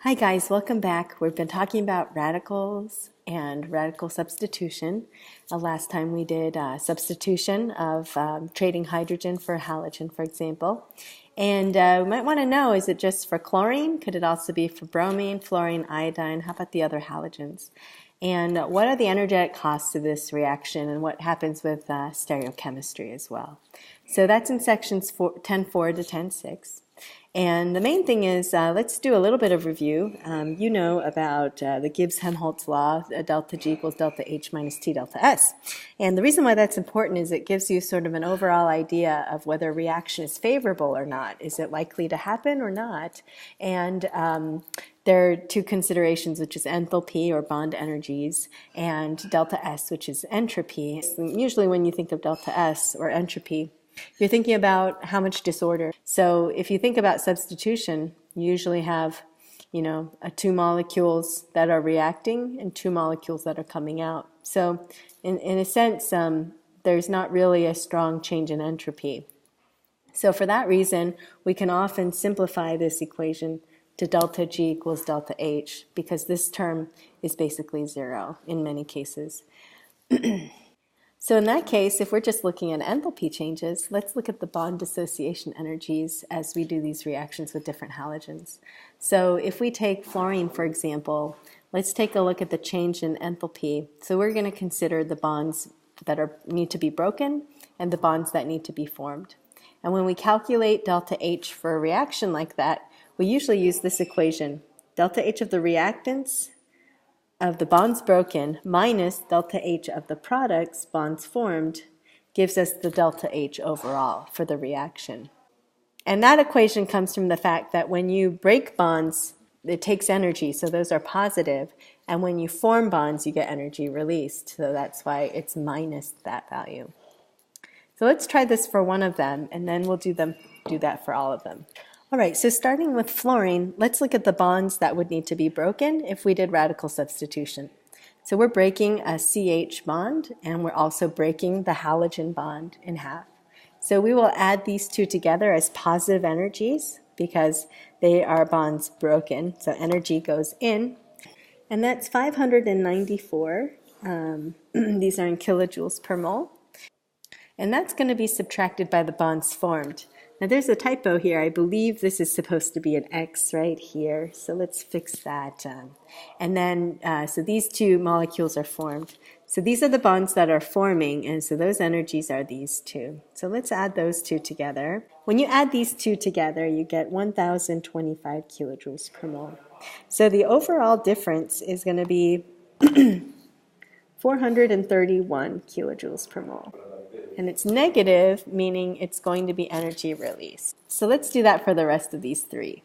Hi guys, welcome back. We've been talking about radicals and radical substitution. Last time we did substitution of trading hydrogen for halogen, for example. And we might want to know, is it just for chlorine? Could it also be for bromine, fluorine, iodine? How about the other halogens? And what are the energetic costs of this reaction, and what happens with stereochemistry as well? So that's in sections 10.4 to 10.6. And the main thing is, let's do a little bit of review. You know about the Gibbs-Helmholtz law, delta G equals delta H minus T delta S. And the reason why that's important is it gives you sort of an overall idea of whether a reaction is favorable or not. Is it likely to happen or not? And there are two considerations, which is enthalpy or bond energies, and delta S, which is entropy. So usually when you think of delta S or entropy, you're thinking about how much disorder. So if you think about substitution, you usually have, two molecules that are reacting and two molecules that are coming out. So in a sense, there's not really a strong change in entropy. So for that reason, we can often simplify this equation to delta G equals delta H, because this term is basically zero in many cases. So in that case, if we're just looking at enthalpy changes, let's look at the bond dissociation energies as we do these reactions with different halogens. So if we take fluorine, for example, let's take a look at the change in enthalpy. So we're going to consider the bonds that need to be broken and the bonds that need to be formed. And when we calculate delta H for a reaction like that, we usually use this equation. Delta H of the reactants of the bonds broken minus delta H of the products, bonds formed, gives us the delta H overall for the reaction. And that equation comes from the fact that when you break bonds, it takes energy, so those are positive, and when you form bonds, you get energy released, so that's why it's minus that value. So let's try this for one of them, and then we'll do that for all of them. All right, so starting with fluorine, let's look at the bonds that would need to be broken if we did radical substitution. So we're breaking a CH bond, and we're also breaking the halogen bond in half. So we will add these two together as positive energies because they are bonds broken. So energy goes in, and that's 594. These are in kilojoules per mole. And that's going to be subtracted by the bonds formed. Now there's a typo here. I believe this is supposed to be an X right here. So let's fix that. And then, so these two molecules are formed. So these are the bonds that are forming, and so those energies are these two. So let's add those two together. When you add these two together, you get 1,025 kilojoules per mole. So the overall difference is going to be 431 kilojoules per mole. And it's negative, meaning it's going to be energy released. So let's do that for the rest of these three.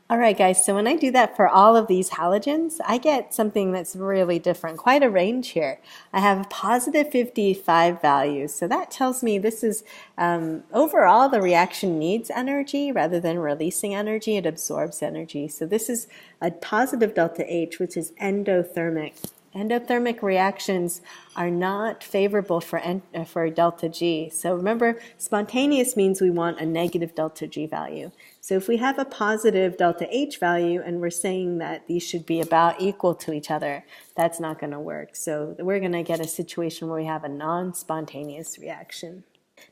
All right, guys, so when I do that for all of these halogens, I get something that's really different, quite a range here. I have positive 55 values, so that tells me this is, overall, the reaction needs energy rather than releasing energy. It absorbs energy. So this is a positive delta H, which is endothermic. Endothermic reactions are not favorable for delta G. So remember, spontaneous means we want a negative delta G value. So if we have a positive delta H value and we're saying that these should be about equal to each other, that's not going to work. So we're going to get a situation where we have a non-spontaneous reaction.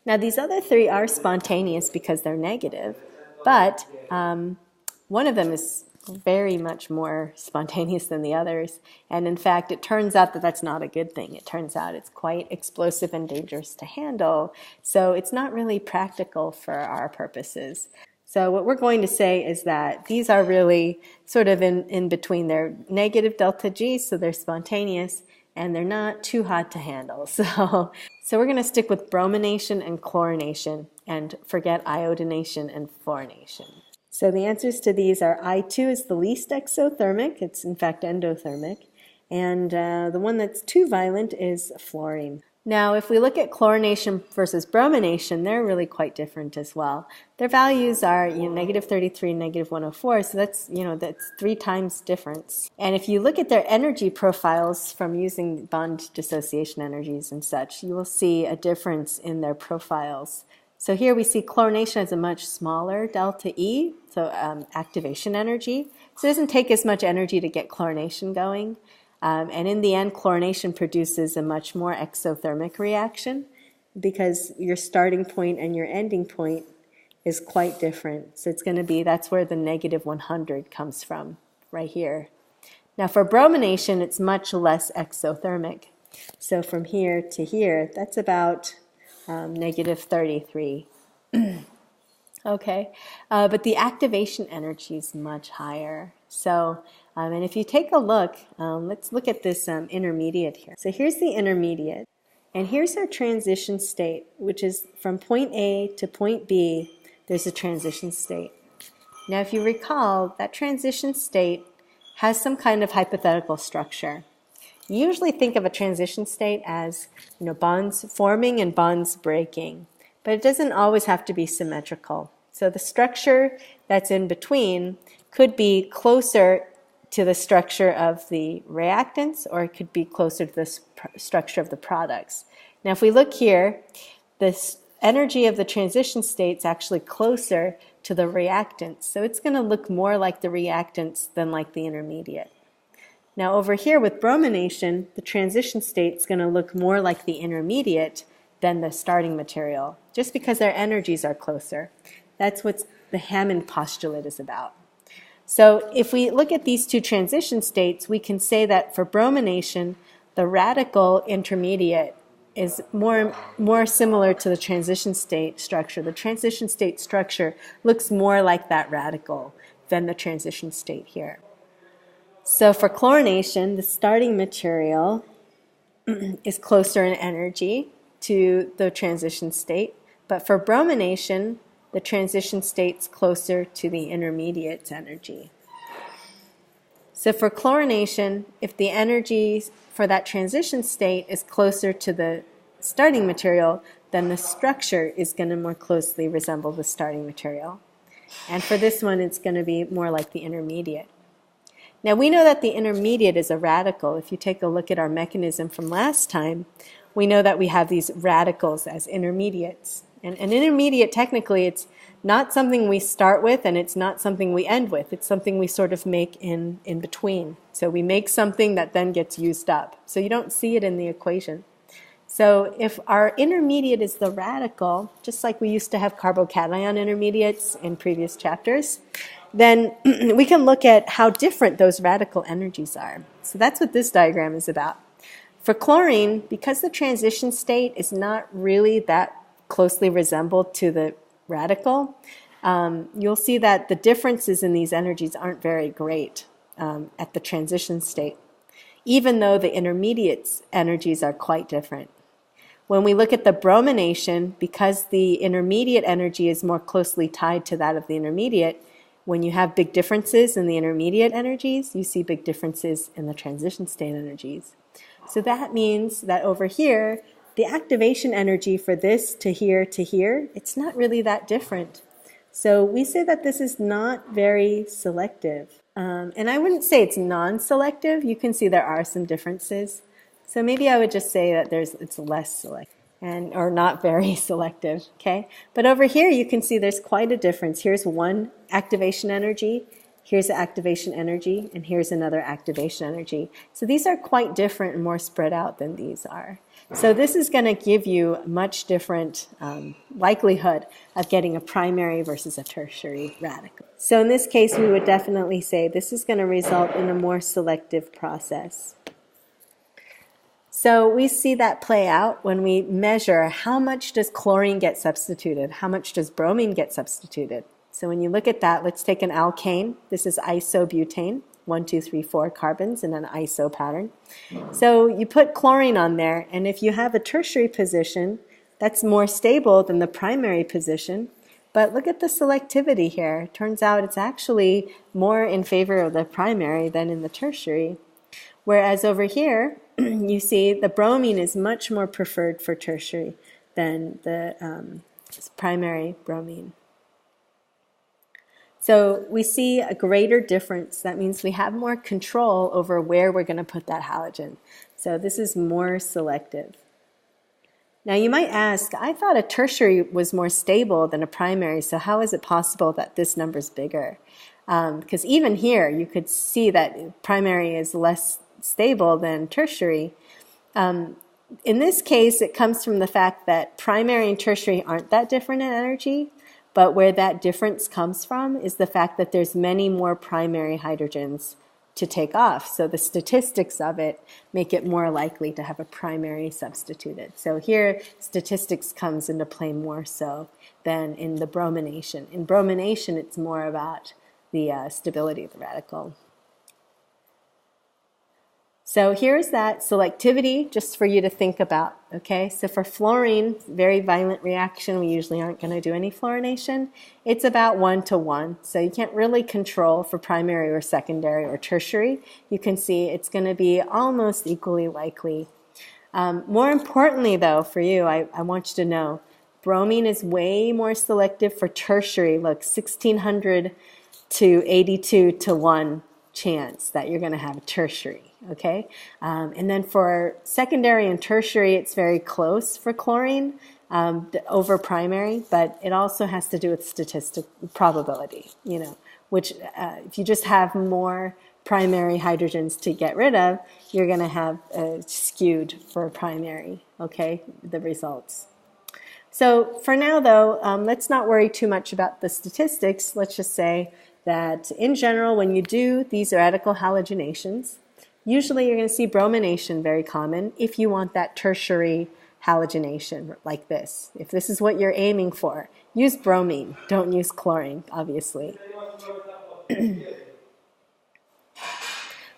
Now these other three are spontaneous because they're negative, but one of them is very much more spontaneous than the others, and in fact it turns out that that's not a good thing. It turns out it's quite explosive and dangerous to handle, so it's not really practical for our purposes. So what we're going to say is that these are really sort of in between. They're negative delta G, so they're spontaneous, and they're not too hot to handle. So we're going to stick with bromination and chlorination and forget iodination and fluorination. So the answers to these are I2 is the least exothermic. It's in fact endothermic. And the one that's too violent is fluorine. Now, if we look at chlorination versus bromination, they're really quite different as well. Their values are negative 33 and negative 104, so that's 3 times difference. And if you look at their energy profiles from using bond dissociation energies and such, you will see a difference in their profiles. So here we see chlorination has a much smaller delta E, so activation energy. So it doesn't take as much energy to get chlorination going. And in the end, chlorination produces a much more exothermic reaction because your starting point and your ending point is quite different. So it's going to be, that's where the negative 100 comes from, right here. Now for bromination, it's much less exothermic. So from here to here, that's about negative 33. Okay, but the activation energy is much higher. So, and if you take a look, let's look at this intermediate here. So here's the intermediate, and here's our transition state, which is from point A to point B, there's a transition state. Now if you recall, that transition state has some kind of hypothetical structure. You usually think of a transition state as bonds forming and bonds breaking. But it doesn't always have to be symmetrical. So the structure that's in between could be closer to the structure of the reactants, or it could be closer to the structure of the products. Now if we look here, this energy of the transition state is actually closer to the reactants. So it's going to look more like the reactants than like the intermediate. Now over here with bromination, the transition state is going to look more like the intermediate than the starting material, just because their energies are closer. That's what the Hammond postulate is about. So if we look at these two transition states, we can say that for bromination, the radical intermediate is more similar to the transition state structure. The transition state structure looks more like that radical than the transition state here. So for chlorination, the starting material is closer in energy to the transition state, but for bromination, the transition state's closer to the intermediate's energy. So for chlorination, if the energy for that transition state is closer to the starting material, then the structure is going to more closely resemble the starting material. And for this one, it's going to be more like the intermediate. Now we know that the intermediate is a radical. If you take a look at our mechanism from last time, we know that we have these radicals as intermediates. And an intermediate, technically, it's not something we start with and it's not something we end with. It's something we sort of make in between. So we make something that then gets used up. So you don't see it in the equation. So if our intermediate is the radical, just like we used to have carbocation intermediates in previous chapters, then we can look at how different those radical energies are. So that's what this diagram is about. For chlorine, because the transition state is not really that closely resembled to the radical, you'll see that the differences in these energies aren't very great at the transition state, even though the intermediate's energies are quite different. When we look at the bromination, because the intermediate energy is more closely tied to that of the intermediate, when you have big differences in the intermediate energies, you see big differences in the transition state energies. So that means that over here, the activation energy for this to here, it's not really that different. So we say that this is not very selective. And I wouldn't say it's non-selective. You can see there are some differences. So maybe I would just say that it's less selective or not very selective, okay? But over here you can see there's quite a difference. Here's one activation energy, here's the activation energy, and here's another activation energy. So these are quite different and more spread out than these are. So this is going to give you a much different likelihood of getting a primary versus a tertiary radical. So in this case, we would definitely say this is going to result in a more selective process. So we see that play out when we measure how much does chlorine get substituted, how much does bromine get substituted. So when you look at that, let's take an alkane. This is isobutane, 1, 2, 3, 4 carbons in an iso pattern. So you put chlorine on there, and if you have a tertiary position, that's more stable than the primary position. But look at the selectivity here. Turns out it's actually more in favor of the primary than in the tertiary. Whereas over here, you see the bromine is much more preferred for tertiary than the primary bromine. So we see a greater difference. That means we have more control over where we're going to put that halogen. So this is more selective. Now you might ask, I thought a tertiary was more stable than a primary, so how is it possible that this number is bigger? Because even here you could see that primary is less stable than tertiary. In this case, it comes from the fact that primary and tertiary aren't that different in energy, but where that difference comes from is the fact that there's many more primary hydrogens to take off. So the statistics of it make it more likely to have a primary substituted. So here, statistics comes into play more so than in the bromination. In bromination, it's more about the stability of the radical. So here's that selectivity just for you to think about, okay? So for fluorine, very violent reaction, we usually aren't going to do any fluorination. It's about 1 to 1, so you can't really control for primary or secondary or tertiary. You can see it's going to be almost equally likely. More importantly, though, for you, I want you to know, bromine is way more selective for tertiary. Look, 1600 to 82 to 1 chance that you're going to have a tertiary. Okay, and then for secondary and tertiary, it's very close for chlorine over primary, but it also has to do with statistic probability, you know, which if you just have more primary hydrogens to get rid of, you're going to have skewed for primary, okay, the results. So for now, though, let's not worry too much about the statistics. Let's just say that in general, when you do these radical halogenations, usually you're going to see bromination very common if you want that tertiary halogenation like this. If this is what you're aiming for, use bromine. Don't use chlorine, obviously.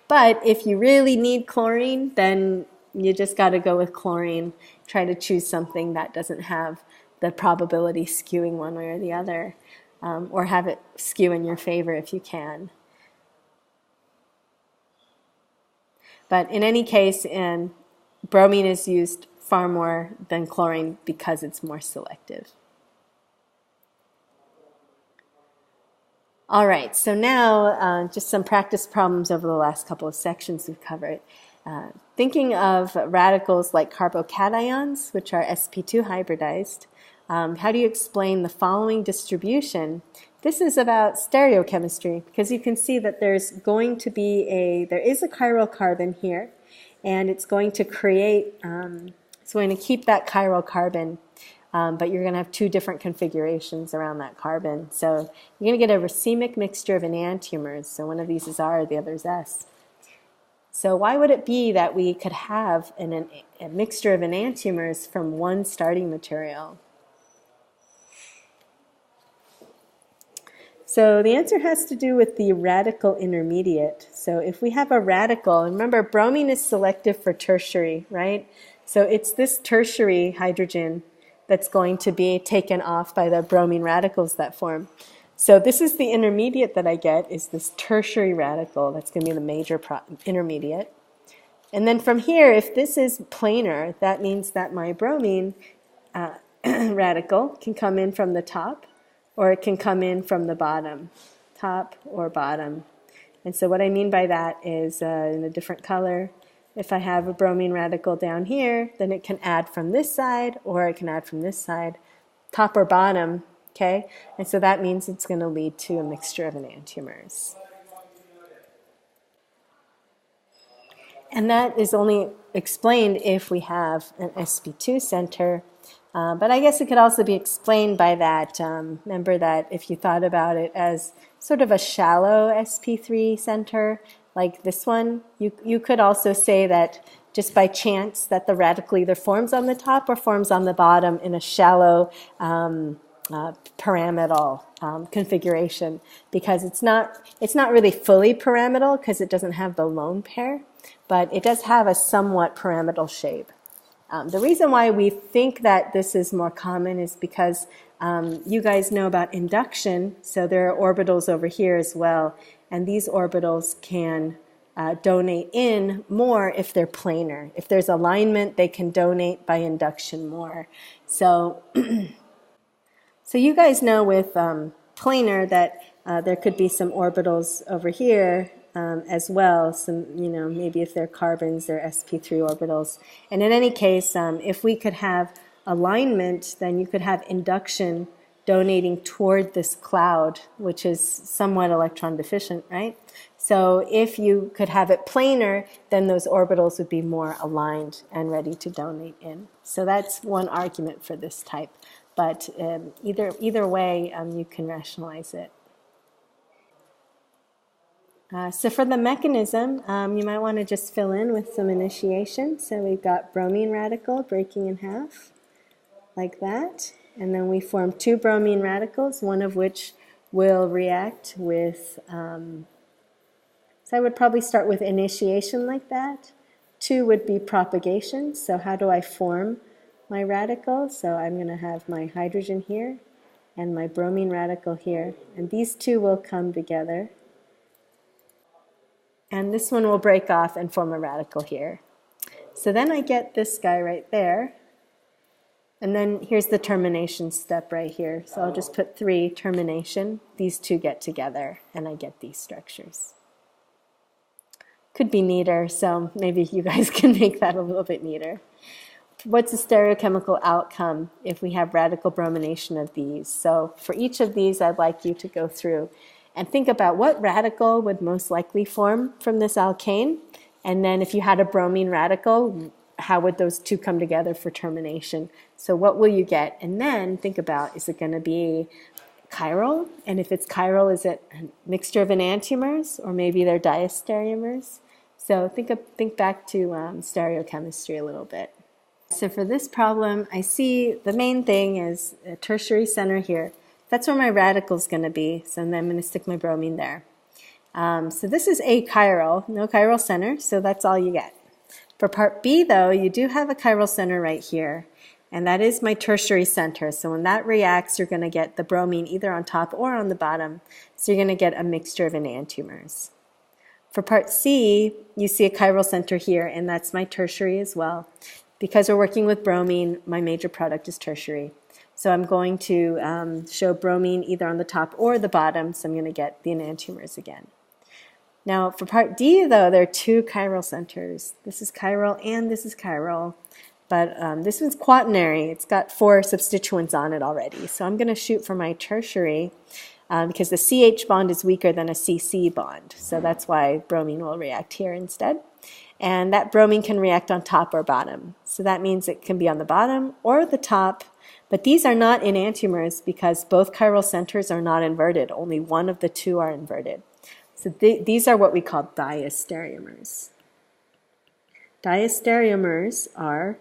But if you really need chlorine, then you just got to go with chlorine. Try to choose something that doesn't have the probability skewing one way or the other, or have it skew in your favor if you can. But in any case, bromine is used far more than chlorine because it's more selective. All right, so now just some practice problems over the last couple of sections we've covered. Thinking of radicals like carbocations, which are sp2 hybridized, how do you explain the following distribution? This is about stereochemistry because you can see that there is a chiral carbon here, and it's going to create, it's going to keep that chiral carbon, but you're going to have two different configurations around that carbon. So you're going to get a racemic mixture of enantiomers. So one of these is R, the other is S. So why would it be that we could have a mixture of enantiomers from one starting material? So the answer has to do with the radical intermediate. So if we have a radical, and remember bromine is selective for tertiary, right? So it's this tertiary hydrogen that's going to be taken off by the bromine radicals that form. So this is the intermediate that I get, is this tertiary radical. That's going to be the major intermediate. And then from here, if this is planar, that means that my bromine radical can come in from the top, or it can come in from the bottom, top or bottom. And so what I mean by that is in a different color, if I have a bromine radical down here, then it can add from this side or it can add from this side, top or bottom, okay? And so that means it's going to lead to a mixture of enantiomers. And that is only explained if we have an sp2 center. But I guess it could also be explained by that. Remember that if you thought about it as sort of a shallow sp3 center, like this one, you could also say that just by chance that the radical either forms on the top or forms on the bottom in a shallow pyramidal configuration, because it's not really fully pyramidal because it doesn't have the lone pair, but it does have a somewhat pyramidal shape. The reason why we think that this is more common is because you guys know about induction, so there are orbitals over here as well, and these orbitals can donate in more if they're planar. If there's alignment, they can donate by induction more. So, so you guys know with planar that there could be some orbitals over here as well. Some, maybe if they're carbons, they're sp3 orbitals. And in any case, if we could have alignment, then you could have induction donating toward this cloud, which is somewhat electron deficient, right? So if you could have it planar, then those orbitals would be more aligned and ready to donate in. So that's one argument for this type. But either way, you can rationalize it. So for the mechanism, you might want to just fill in with some initiation. So we've got bromine radical breaking in half, like that. And then we form two bromine radicals, one of which will react with, so I would probably start with initiation like that. Two would be propagation. So how do I form my radical? So I'm going to have my hydrogen here and my bromine radical here. And these two will come together. And this one will break off and form a radical here. So then I get this guy right there. And then here's the termination step right here. So I'll just put 3, termination. These two get together, and I get these structures. Could be neater, so maybe you guys can make that a little bit neater. What's the stereochemical outcome if we have radical bromination of these? So for each of these, I'd like you to go through and think about what radical would most likely form from this alkane. And then if you had a bromine radical, how would those two come together for termination? So what will you get? And then think about, is it going to be chiral? And if it's chiral, is it a mixture of enantiomers? Or maybe they're diastereomers? So think back to stereochemistry a little bit. So for this problem, I see the main thing is a tertiary center here. That's where my radical is going to be. So then I'm going to stick my bromine there. So this is achiral, no chiral center, so that's all you get. For part B, though, you do have a chiral center right here, and that is my tertiary center. So when that reacts, you're going to get the bromine either on top or on the bottom. So you're going to get a mixture of enantiomers. For part C, you see a chiral center here, and that's my tertiary as well. Because we're working with bromine, my major product is tertiary. So I'm going to show bromine either on the top or the bottom, so I'm going to get the enantiomers again. Now for part D, though, there are 2 chiral centers. This is chiral and this is chiral, but this one's quaternary. It's got 4 substituents on it already. So I'm going to shoot for my tertiary because the CH bond is weaker than a CC bond. So that's why bromine will react here instead. And that bromine can react on top or bottom. So that means it can be on the bottom or the top. But these are not enantiomers because both chiral centers are not inverted. Only one of the 2 are inverted. So these are what we call diastereomers. Diastereomers are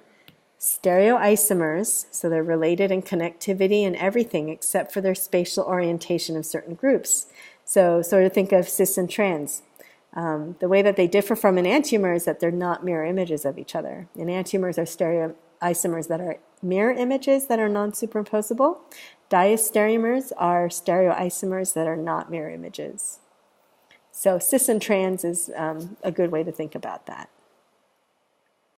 stereoisomers, so they're related in connectivity and everything except for their spatial orientation of certain groups. So sort of think of cis and trans. The way that they differ from enantiomers is that they're not mirror images of each other. Enantiomers are stereoisomers that are mirror images that are non-superimposable. Diastereomers are stereoisomers that are not mirror images. So cis and trans is a good way to think about that.